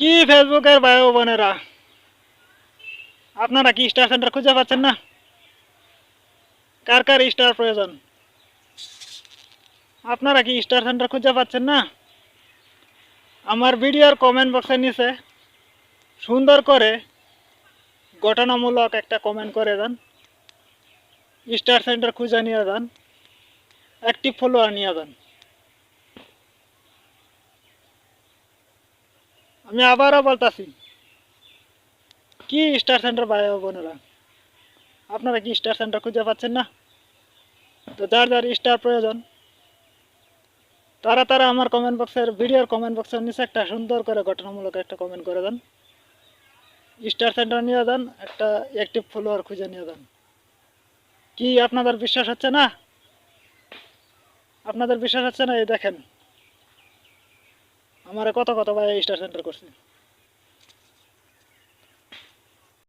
কি ফেসবুকের ভাই ও বোনেরা, আপনারা কি স্টার সেন্টার খুঁজে পাচ্ছেন না? কার কার স্টার প্রয়োজন? আপনারা কি স্টার সেন্টার খুঁজে পাচ্ছেন না? আমার ভিডিওর কমেন্ট বক্সের নিচে সুন্দর করে ঘটনামূলক একটা কমেন্ট করে দেন, স্টার সেন্টার খুঁজে নিয়ে যান, অ্যাক্টিভ ফলোয়ার নিয়ে যান। আমি আবারও বলতাছি, কি স্টার সেন্টার ভাই ও বোনেরা, আপনারা কি স্টার সেন্টার খুঁজে পাচ্ছেন না? তো যার যার স্টার প্রয়োজন তারা তারা আমার ভিডিওর কমেন্ট বক্সের নিচে একটা সুন্দর করে ঘটনামূলক একটা কমেন্ট করে দেন, স্টার সেন্টার নিয়ে যান, একটা অ্যাক্টিভ ফলোয়ার খুঁজে নিয়ে যান। কি আপনাদের বিশ্বাস হচ্ছে না? আপনাদের বিশ্বাস হচ্ছে না? এই দেখেন আমার কত কত ভাই স্টার সেন্টার করছে।